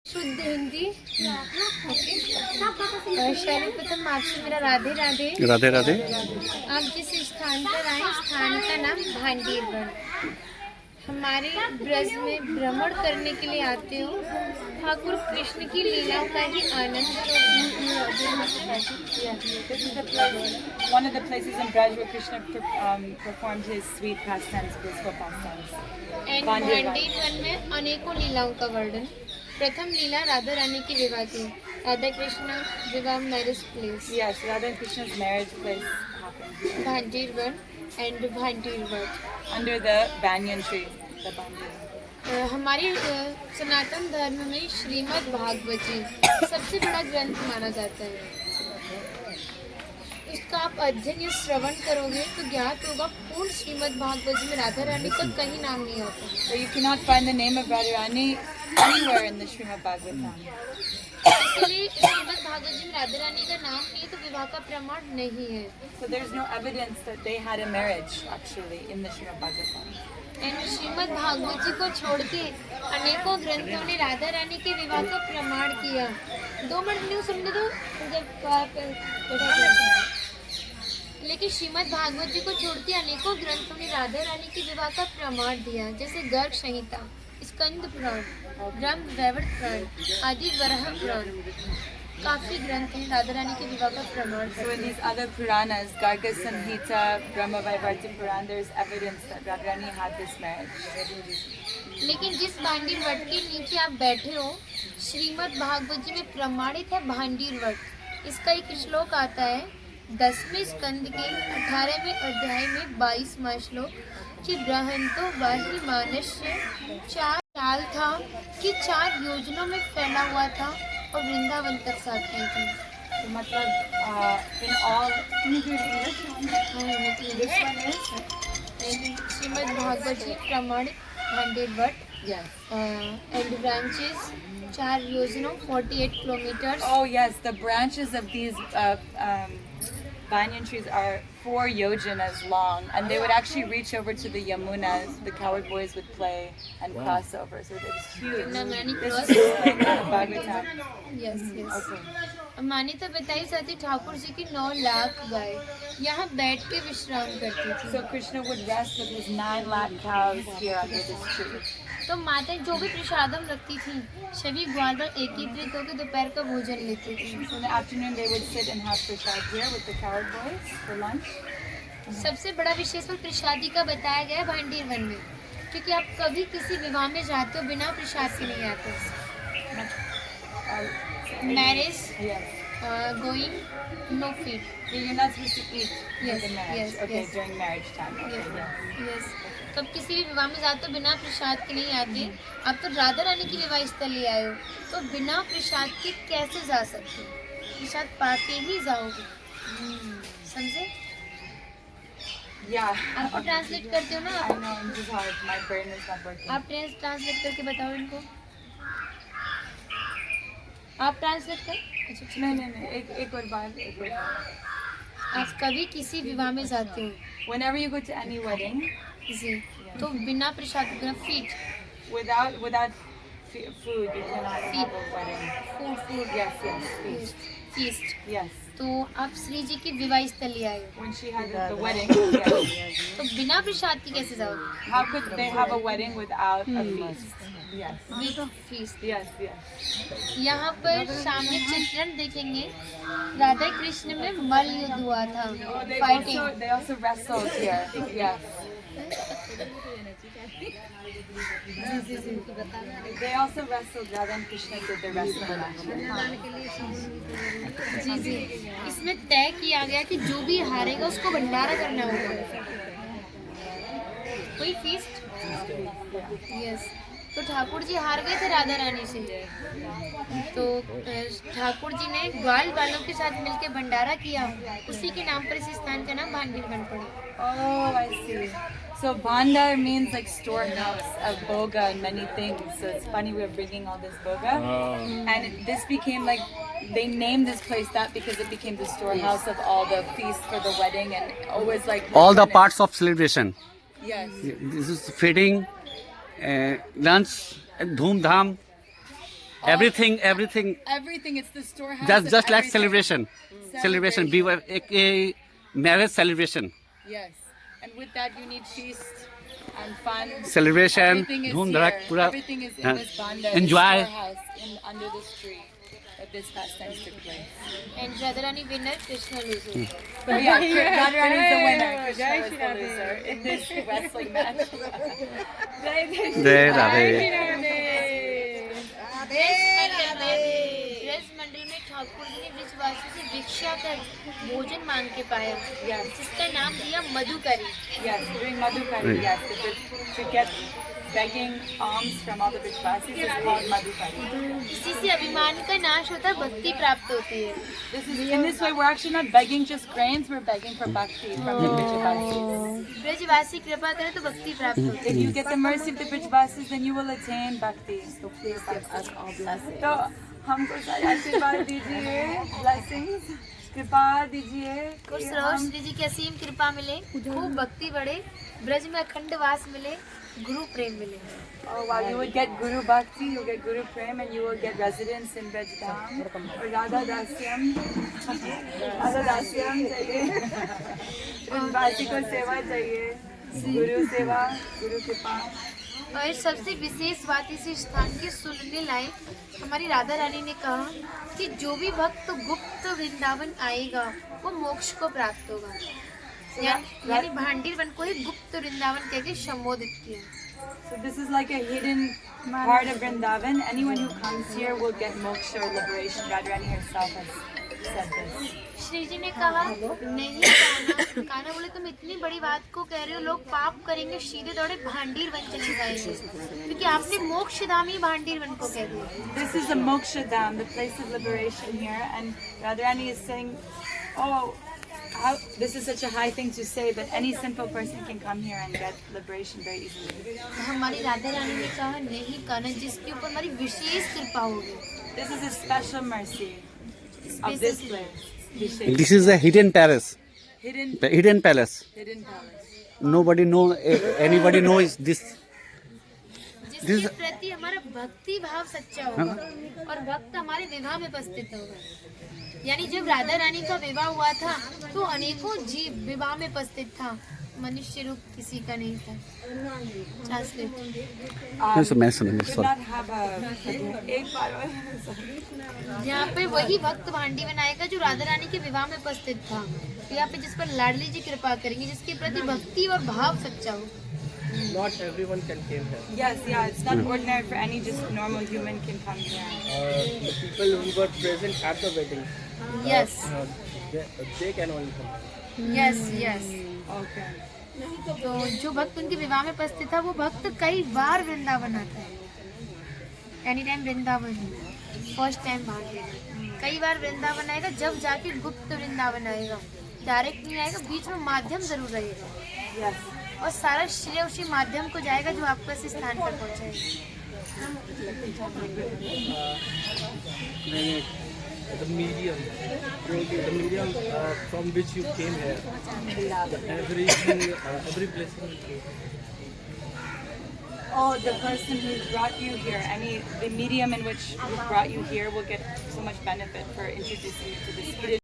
शुद्ध हिंदी। सर्वप्रथम आपसे मेरा राधे राधे। राधे राधे। आप जिस स्थान पर आए स्थान का नाम भांडीरवन। हमारे ब्रज में भ्रमण करने के लिए आते हो, ठाकुर कृष्ण की लीलाओं का ही आनंद This is the place, one of the places in Braj where Krishna performed his sweet pastimes, blissful pastimes. And Bhandirvan में अनेकों लीलाओं का वर्णन। प्रथम लीला राधा रानी की विवाह की। राधा कृष्ण विवाह marriage place Yes, Radha and Krishna's marriage place happened Bhandirvan and Bhandirvan under the banyan tree. The banyan. हमारे सनातन धर्म में श्रीमद् भागवत जी सबसे बड़ा ग्रंथ माना जाता है। इसका आप अध्ययन या श्रवण करोगे तो ज्ञात होगा पूर्ण श्रीमद् भागवत जी में राधा रानी का कहीं नाम नहीं आता। So you cannot find the name of Radharani anywhere in the Srimad Bhagavatam. इसलिए श्रीमद् भागवत जी में राधा रानी का नाम नहीं है तो विवाह का प्रमाण नहीं है। So there's no evidence that they had a marriage actually in the Srimad Bhagavatam. And Srimad Bhagavat ji को छोड़ के अनेकों ग्रंथों ने राधा रानी के विवाह का प्रमाण किया। 2 मिनट न्यूज सुनने दो लेकिन श्रीमद् भागवत जी को छोड़ के अनेकों ग्रंथों ने राधा रानी के विवाह का प्रमाण दिया, जैसे गर्ग संहिता, स्कंद पुराण, ब्रह्म वैवर्त पुराण आदि वराह पुराण। काफी ग्रंथ हैं राधा रानी के विवाह का प्रमाण। So in these other Puranas, Garga Samhita, Brahma Vaivartam Puran, there's evidence that Radharani had this marriage. लेकिन जिस भांडीर वट के नीचे आप बैठे हो श्रीमद् भागवत जी में प्रमाणित है भांडीर वट। इसका एक श्लोक आता है 10वें स्कंद के 18वें अध्याय में 22वां श्लोक कि ब्रहंतो वाही मानस्य 4 साल था कि 4 योजनों में फैला हुआ था और वृंदावन तक साथी थी। So matlab in all Shrimad Bhagavat जी प्रमाणित Bhandir what yes. And branches 4 योजनों 48 kilometre. Oh yes, the branches of these banyan trees are 4 yojanas long, and they would actually reach over to the Yamunas. The coward boys would play and cross over, so it was huge. This is like the Bhagavatam. Yes yes. Okay. मान्यता बताई जाती ठाकुर जी की 9 लाख गाय यहाँ बैठ के विश्राम करती थी। So Krishna would rest with his 9 lakh cows here under this tree. तो माता जो भी प्रसादम रखती थी सभी ग्वालर एकत्रित होकर दोपहर का भोजन लेते थे। So in the afternoon they would sit and have prasad here with the coward boys for lunch. सबसे बड़ा विशेषण प्रसादी का बताया गया है भांडीर वन में, क्योंकि आप कभी किसी विवाह में जाते हो बिना प्रसाद के नहीं आते। Marriage Yes. Going no feed. So you're not supposed to eat Yes, the marriage. yes, Okay, yes. during marriage time. Okay, yeah. Yes. तो आप किसी भी विवाह में जाते हो बिना प्रसाद के नहीं आते। आप तो राधा रानी की विवाह स्थल ले आए हो तो बिना प्रसाद के कैसे जा सकते हो? प्रसाद पाके ही जाओगे। समझे? Yeah. आपको ट्रांसलेट करते हो ना I आप? know, this is hard. My brain is not working. आप ट्रांसलेट करके बताओ इनको। आप ट्रांसलेट कर। अच्छा ठीक। नहीं, एक और बार. आप कभी किसी विवाह में जाते हो Whenever you go to any wedding, जी तो बिना प्रसाद के बिना feet without food, you cannot have a wedding. Food Yes, feast. Feast. Yes. तो आप श्री जी की विवाह स्थल ले आए हो When she had the wedding, yes. तो बिना प्रसाद के कैसे जाओगे? How could they have a wedding without a feast? Yes. With feast. Yes. यहाँ पर सामने चित्रण देखेंगे राधा कृष्ण में मल्ल युद्ध हुआ था। Fighting. They also wrestled here. Yes. They also wrestled. Radha and Krishna did the wrestling match. जी जी। इसमें तय किया गया कि जो भी हारेगा उसको भंडारा करना होगा। कोई फीस्ट। यस। तो ठाकुर जी हार गए थे राधा रानी से, तो ठाकुर जी ने ग्वाल वालों के साथ मिलकर भंडारा किया। उसी के नाम पर इस स्थान का नाम भांडीर बन पड़ा। Oh, I see. So Bhandar means like storehouse of boga and many things. So it's funny we're bringing all this boga. And this became like, they named this place that because it became the storehouse of all the feasts for the wedding and always like... All the parts of celebration. Yes. This is feeding, lunch, धूम धाम, everything. Everything. It's the storehouse. Just of like everything. celebration. Be a marriage celebration. Yes. And with that, you need feast and fun. Celebration. Everything is Dhoom here. dharak, pura, Everything is in this banda. enjoy. This storehouse under this tree that this pastime took place. And Radharani winner, Krishna loser. But yeah, Radharani is the winner. Krishna was the loser in this wrestling match. Jai Radhe. Braj मंडल में ठाकुर जी ने ब्रजवासी से भिक्षा कर भोजन मांग के पाया, जिसका नाम दिया मधुकरी। Yes, during Madhukari, yes, to get begging alms from all the Brajvasis is called Madhukari. इसी से अभिमान का नाश होता है, भक्ति प्राप्त होती है। In this way, we're actually not begging just grains, we're begging for bhakti from the Brajvasis. ब्रजवासी कृपा करे तो भक्ति प्राप्त होती If you get the mercy of the Brajvasis, then you will attain bhakti. So please give us all blessings. तो हमको सारे आशीर्वाद दीजिए, blessings, कृपा दीजिए। खुश रहो, श्री जी की असीम कृपा मिले, खूब भक्ति बढ़े, ब्रज में अखंड वास मिले, गुरु प्रेम मिले। Oh wow, you will get Guru Bhakti, you will get Guru Prem, and you will get residence in Braj Dham or Radha Dasyam. Radha Dasyam चाहिए, ब्रजवासी को सेवा चाहिए, गुरु सेवा, गुरु कृपा। और सबसे विशेष बात इस स्थान की सुनने लायक, हमारी राधा रानी ने कहा कि जो भी भक्त गुप्त वृंदावन आएगा वो मोक्ष को प्राप्त होगा। यानी भांडीर वन को ही गुप्त वृंदावन कह के संबोधित किया। So this is like a hidden part of Vrindavan. Anyone who comes here will get moksha or liberation. Radharani herself has said this. Shri जी ने कहा नहीं कान्हा, कान्हा बोले तुम इतनी बड़ी बात को कह रहे हो, लोग पाप करेंगे सीधे दौड़े भांडीर वन चले जाएंगे, क्योंकि आपने मोक्ष धाम ही भांडीर वन को कह दिया। This is a moksha dham, the place of liberation here, and Radharani is saying, oh, this is such a high thing to say, but any sinful person can come here and get liberation very easily. हमारी राधा रानी ने कहा नहीं कान्हा, जिसके ऊपर हमारी विशेष कृपा होगी। This is a special mercy of this place. This is a hidden palace. Hidden Palace. Nobody know. Anybody knows this. जिसके प्रति हमारा भक्ति भाव सच्चा होगा और भक्त हमारे विवाह में उपस्थित होगा। यानी जब राधा रानी का विवाह हुआ था तो अनेकों जीव विवाह में उपस्थित था, मनुष्य रूप किसी का नहीं था। यहाँ पे वही भक्त भांडी बनाएगा जो राधा रानी के विवाह में उपस्थित था, यहाँ पे जिस पर लाडली जी कृपा करेंगे, जिसके प्रति भक्ति और भाव सच्चा हो। Not everyone can come here. Yes, yeah, it's not ordinary for any just normal human can come here. The people who were present at the wedding, Yes, they can only come. yes, yes. Okay. तो जो भक्त उनके विवाह में उपस्थित था वो भक्त कई बार वृंदावन आता है। Any time Vrindavan, first time Bhandir, कई बार वृंदावन आएगा, जब जाके गुप्त वृंदावन आएगा, डायरेक्ट नहीं आएगा, बीच में माध्यम जरूर रहेगा। Yes. और सारा श्रेय उसी माध्यम को जाएगा जो आपको इस स्थान पर पहुंचाएगा। The medium from which you came here, every blessing. Oh, the person who brought you here, the medium in which brought you here will get so much benefit for introducing you to this hidden